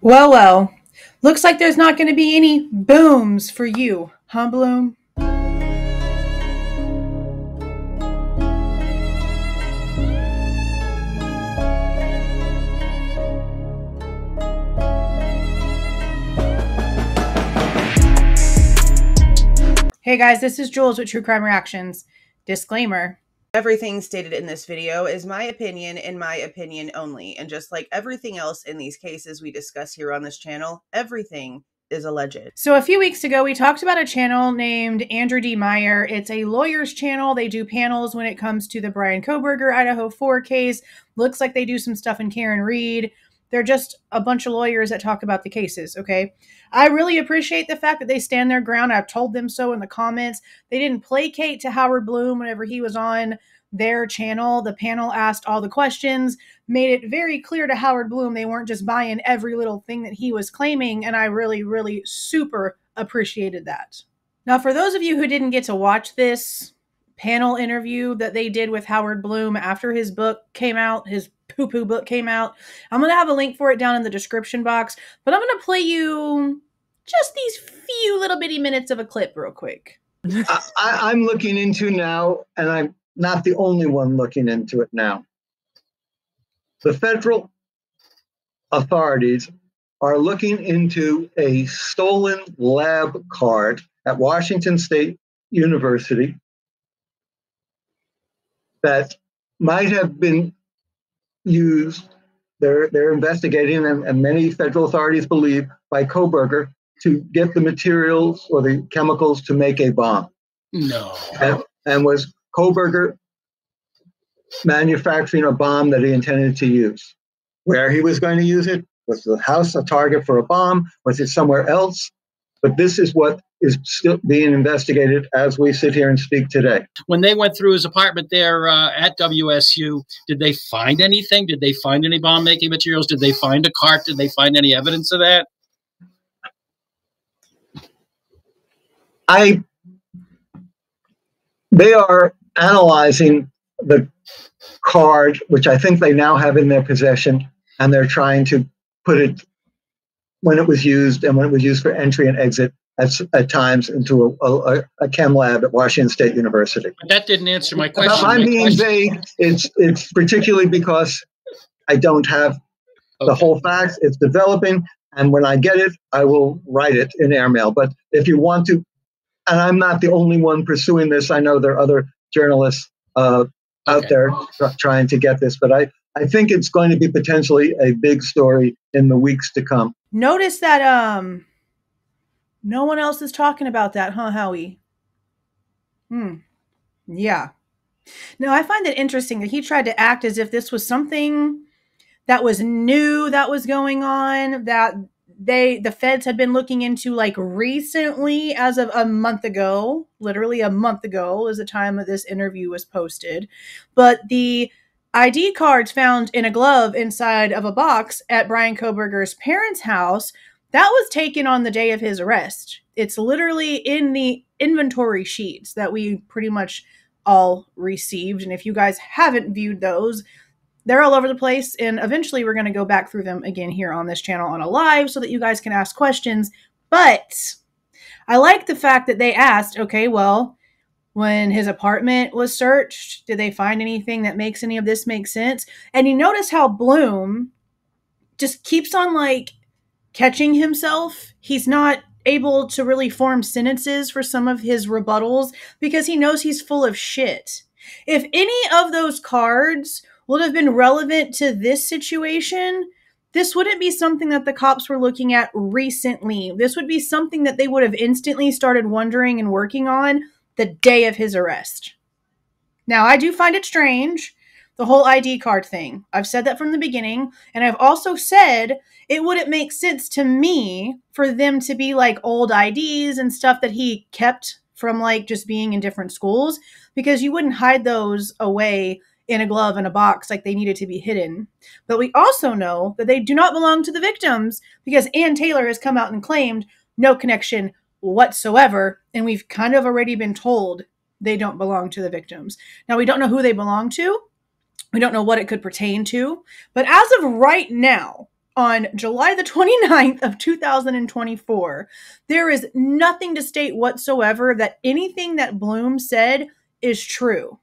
Well, well, looks like there's not going to be any booms for you, huh, Blum? Hey guys, this is Jules with True Crime Reactions. Disclaimer. Everything stated in this video is my opinion and my opinion only. And just like everything else in these cases we discuss here on this channel, everything is alleged. So a few weeks ago, we talked about a channel named Andrew D. Meyer. It's a lawyer's channel. They do panels when it comes to the Bryan Kohberger Idaho 4 case. Looks like they do some stuff in Karen Reed. They're just a bunch of lawyers that talk about the cases, okay? I really appreciate the fact that they stand their ground. I've told them so in the comments. They didn't placate to Howard Blum whenever he was on their channel. The panel asked all the questions, made it very clear to Howard Blum they weren't just buying every little thing that he was claiming, and I really, really super appreciated that. Now, for those of you who didn't get to watch this panel interview that they did with Howard Blum after his book came out, his poo-poo book came out, I'm going to have a link for it down in the description box, but I'm going to play you just these few little bitty minutes of a clip real quick. I'm looking into now, and I'm not the only one looking into it now. The federal authorities are looking into a stolen lab card at Washington State University that might have been used. They're investigating, and many federal authorities believe, by Kohberger to get the materials or the chemicals to make a bomb. No. And was Kohberger manufacturing a bomb that he intended to use? Where he was going to use it? Was the house a target for a bomb? Was it somewhere else? But this is what is still being investigated as we sit here and speak today. When they went through his apartment there at WSU, did they find anything? Did they find any bomb-making materials? Did they find a cart? Did they find any evidence of that? They are analyzing the card, which I think they now have in their possession, and they're trying to put it, when it was used and when it was used for entry and exit at times, into a chem lab at Washington State University. But that didn't answer my question. I'm being vague. It's particularly because I don't have the whole facts. It's developing, and when I get it, I will write it in airmail. But if you want to, and I'm not the only one pursuing this. I know there are other journalists out there trying to get this, but I think it's going to be potentially a big story in the weeks to come. Notice that no one else is talking about that, huh, Howie? Yeah. Now, I find it interesting that he tried to act as if this was something that was new that was going on, that the feds had been looking into like recently, as of a month ago. Literally a month ago is the time that this interview was posted. But the ID cards found in a glove inside of a box at Bryan Kohberger's parents' house, that was taken on the day of his arrest. It's literally in the inventory sheets that we pretty much all received. And if you guys haven't viewed those, they're all over the place. And eventually we're going to go back through them again here on this channel on a live so that you guys can ask questions. But I like the fact that they asked, okay, well, when his apartment was searched, did they find anything that makes any of this make sense? And you notice how Blum just keeps on like catching himself. He's not able to really form sentences for some of his rebuttals because he knows he's full of shit. If any of those cards would have been relevant to this situation, this wouldn't be something that the cops were looking at recently. This would be something that they would have instantly started wondering and working on the day of his arrest. Now, I do find it strange, the whole ID card thing. I've said that from the beginning, and I've also said it wouldn't make sense to me for them to be like old IDs and stuff that he kept from like just being in different schools, because you wouldn't hide those away in a glove in a box like they needed to be hidden. But we also know that they do not belong to the victims because Ann Taylor has come out and claimed no connection whatsoever, and we've kind of already been told they don't belong to the victims. Now, we don't know who they belong to. We don't know what it could pertain to. But as of right now, on July the 29th of 2024. There is nothing to state whatsoever that anything that Blum said is true.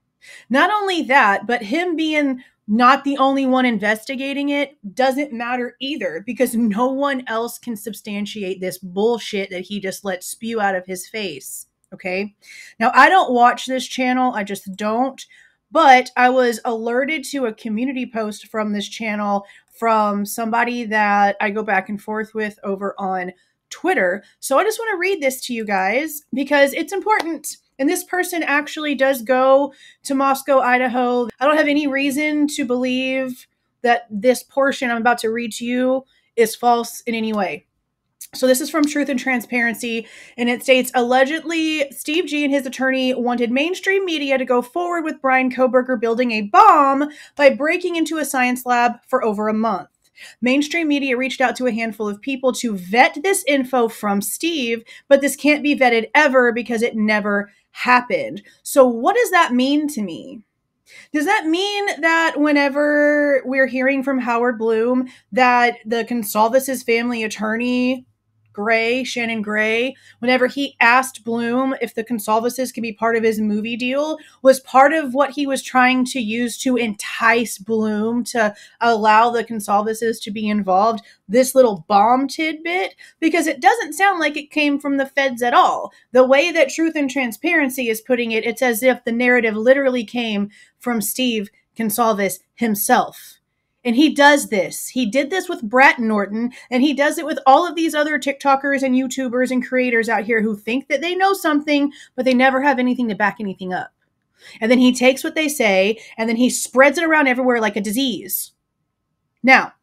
Not only that, but him being not the only one investigating it doesn't matter either, because no one else can substantiate this bullshit that he just let spew out of his face. Okay. Now, I don't watch this channel. I just don't. But I was alerted to a community post from this channel from somebody that I go back and forth with over on Twitter. So I just want to read this to you guys because it's important. And this person actually does go to Moscow, Idaho. I don't have any reason to believe that this portion I'm about to read to you is false in any way. So this is from Truth and Transparency, and it states, allegedly, Steve G and his attorney wanted mainstream media to go forward with Bryan Kohberger building a bomb by breaking into a science lab for over a month. Mainstream media reached out to a handful of people to vet this info from Steve, but this can't be vetted ever because it never happened. So what does that mean to me? Does that mean that whenever we're hearing from Howard Blum that the Goncalves' family attorney, Shannon Gray, whenever he asked Blum if the Goncalves could be part of his movie deal, was part of what he was trying to use to entice Blum to allow the Goncalves to be involved, this little bomb tidbit? Because it doesn't sound like it came from the feds at all. The way that Truth and Transparency is putting it, it's as if the narrative literally came from Steve Goncalves himself. And he does this. He did this with Brett Norton, and he does it with all of these other TikTokers and YouTubers and creators out here who think that they know something, but they never have anything to back anything up. And then he takes what they say, and then he spreads it around everywhere like a disease. Now,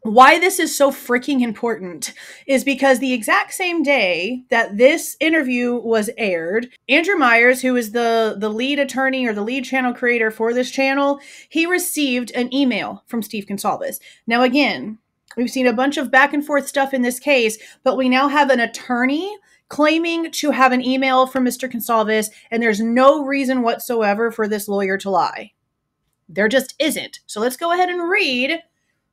why this is so freaking important is because the exact same day that this interview was aired, Andrew Myers, who is the lead attorney or the lead channel creator for this channel, he received an email from Steve Goncalves. Now, again, we've seen a bunch of back and forth stuff in this case, but we now have an attorney claiming to have an email from Mr. Goncalves, and there's no reason whatsoever for this lawyer to lie. There just isn't. So let's go ahead and read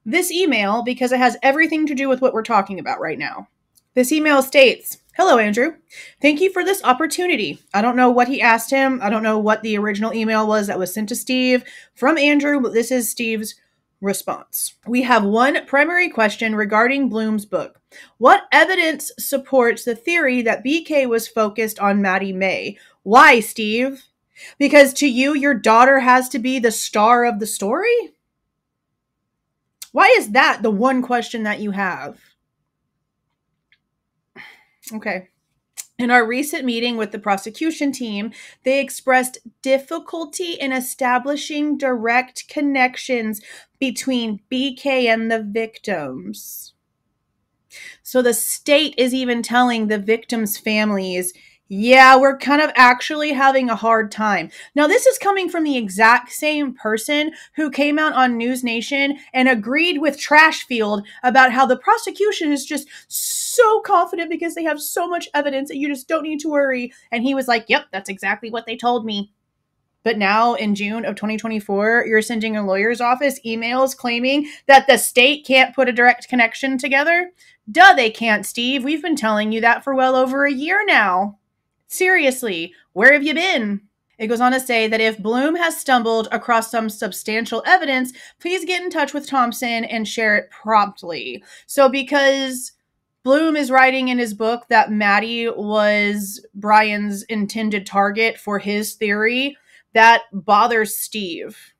this email because it has everything to do with what we're talking about right now. This email states, hello, Andrew. Thank you for this opportunity. I don't know what he asked him. I don't know what the original email was that was sent to Steve from Andrew, but this is Steve's response. We have one primary question regarding Blum's book. What evidence supports the theory that BK was focused on Maddie May? Why, Steve? Because to you, your daughter has to be the star of the story? Why is that the one question that you have? Okay. In our recent meeting with the prosecution team, they expressed difficulty in establishing direct connections between BK and the victims. So the state is even telling the victims' families, yeah, we're kind of actually having a hard time. Now, this is coming from the exact same person who came out on News Nation and agreed with Trashfield about how the prosecution is just so confident because they have so much evidence that you just don't need to worry. And he was like, yep, that's exactly what they told me. But now in June of 2024, you're sending a lawyer's office emails claiming that the state can't put a direct connection together? Duh, they can't, Steve. We've been telling you that for well over a year now. Seriously, where have you been? It goes on to say that if Blum has stumbled across some substantial evidence, please get in touch with Thompson and share it promptly. So because Blum is writing in his book that Maddie was Bryan's intended target for his theory, that bothers Steve.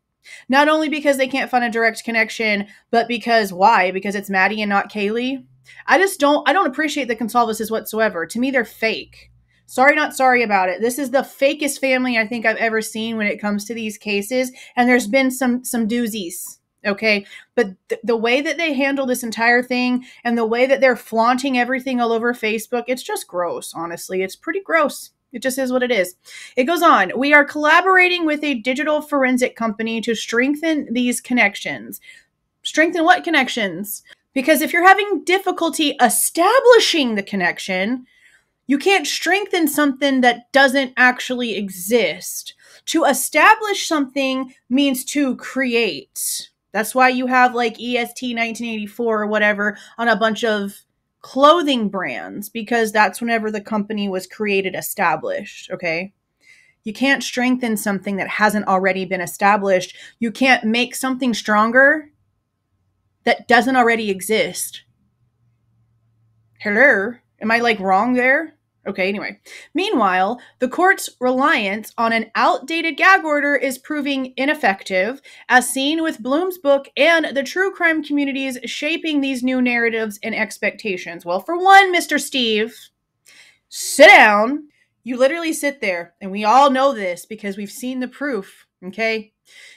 Not only because they can't find a direct connection, but because why? Because it's Maddie and not Kaylee. I don't appreciate the Goncalves whatsoever. To me, they're fake. Sorry, not sorry about it. This is the fakest family I think I've ever seen when it comes to these cases. And there's been some doozies, okay? But the way that they handle this entire thing and the way that they're flaunting everything all over Facebook, it's just gross, honestly. It's pretty gross. It just is what it is. It goes on. We are collaborating with a digital forensic company to strengthen these connections. Strengthen what connections? Because if you're having difficulty establishing the connection, you can't strengthen something that doesn't actually exist. To establish something means to create. That's why you have like EST 1984 or whatever on a bunch of clothing brands, because that's whenever the company was created, established, okay? You can't strengthen something that hasn't already been established. You can't make something stronger that doesn't already exist. Hello? Am I like wrong there? Okay, anyway. Meanwhile, the court's reliance on an outdated gag order is proving ineffective, as seen with Blum's book and the true crime communities shaping these new narratives and expectations. Well, for one, Mr. Steve, sit down. You literally sit there, and we all know this because we've seen the proof, okay?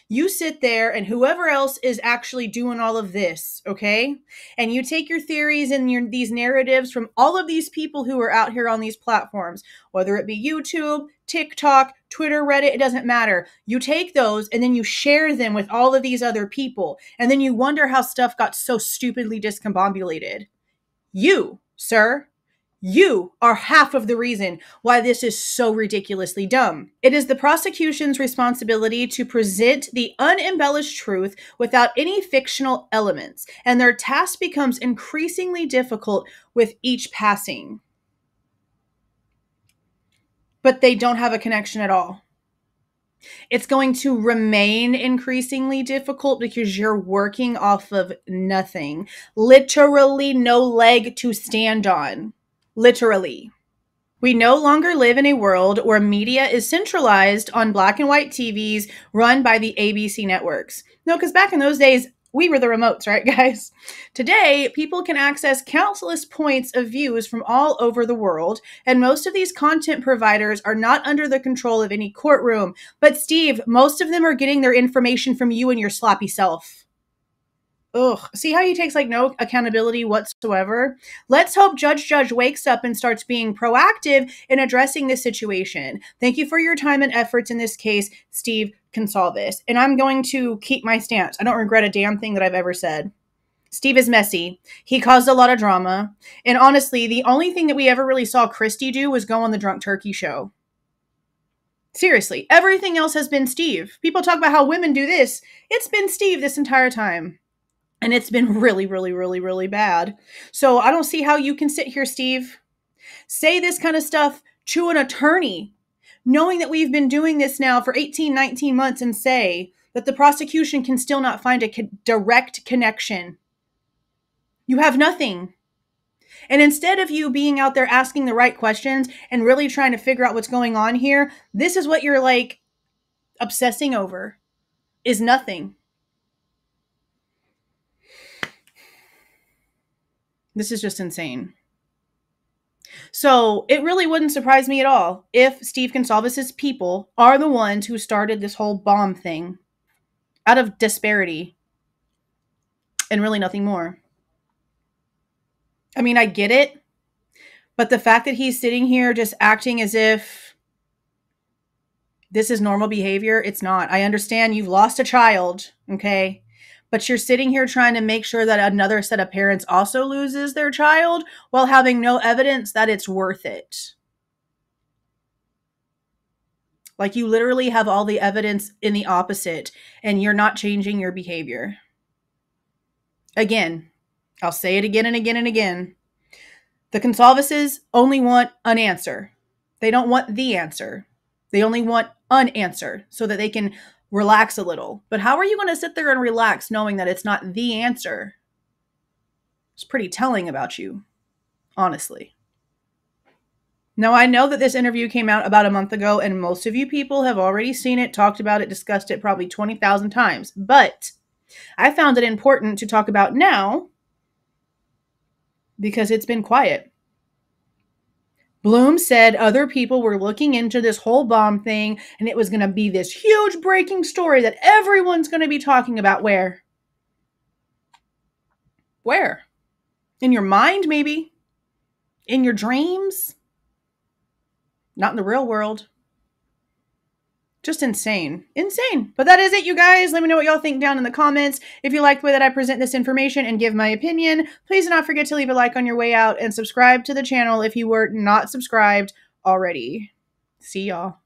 You sit there and whoever else is actually doing all of this, okay? And you take your theories and these narratives from all of these people who are out here on these platforms, whether it be YouTube, TikTok, Twitter, Reddit, it doesn't matter. You take those and then you share them with all of these other people. And then you wonder how stuff got so stupidly discombobulated. You, sir, you are half of the reason why this is so ridiculously dumb. It is the prosecution's responsibility to present the unembellished truth without any fictional elements, and their task becomes increasingly difficult with each passing. But they don't have a connection at all. It's going to remain increasingly difficult because you're working off of nothing. Literally no leg to stand on. Literally. We no longer live in a world where media is centralized on black and white TVs run by the ABC networks. No, because back in those days, we were the remotes, right, guys? Today, people can access countless points of views from all over the world, and most of these content providers are not under the control of any courtroom. But Steve, most of them are getting their information from you and your sloppy self. Ugh. See how he takes like no accountability whatsoever? Let's hope Judge wakes up and starts being proactive in addressing this situation. Thank you for your time and efforts in this case, Steve Goncalves. And I'm going to keep my stance. I don't regret a damn thing that I've ever said. Steve is messy. He caused a lot of drama. And honestly, the only thing that we ever really saw Christy do was go on the Drunk Turkey show. Seriously, everything else has been Steve. People talk about how women do this. It's been Steve this entire time. And it's been really, really, really, really bad. So I don't see how you can sit here, Steve, say this kind of stuff to an attorney, knowing that we've been doing this now for 18, 19 months, and say that the prosecution can still not find a direct connection. You have nothing. And instead of you being out there asking the right questions and really trying to figure out what's going on here, this is what you're like obsessing over, is nothing. This is just insane. So it really wouldn't surprise me at all if Steve Goncalves' people are the ones who started this whole bomb thing out of disparity and really nothing more. I mean, I get it, but the fact that he's sitting here just acting as if this is normal behavior, it's not. I understand you've lost a child, okay? But you're sitting here trying to make sure that another set of parents also loses their child while having no evidence that it's worth it. Like, you literally have all the evidence in the opposite, and you're not changing your behavior. Again, I'll say it again and again and again. The Goncalveses only want an answer. They don't want the answer. They only want an answer so that they can relax a little. But how are you going to sit there and relax knowing that it's not the answer? It's pretty telling about you, honestly. Now, I know that this interview came out about a month ago, and most of you people have already seen it, talked about it, discussed it probably 20,000 times. But I found it important to talk about now because it's been quiet. Blum said other people were looking into this whole bomb thing, and it was going to be this huge breaking story that everyone's going to be talking about. Where? Where? In your mind, maybe? In your dreams? Not in the real world. Just insane. Insane. But that is it, you guys. Let me know what y'all think down in the comments. If you like the way that I present this information and give my opinion, please do not forget to leave a like on your way out and subscribe to the channel if you were not subscribed already. See y'all.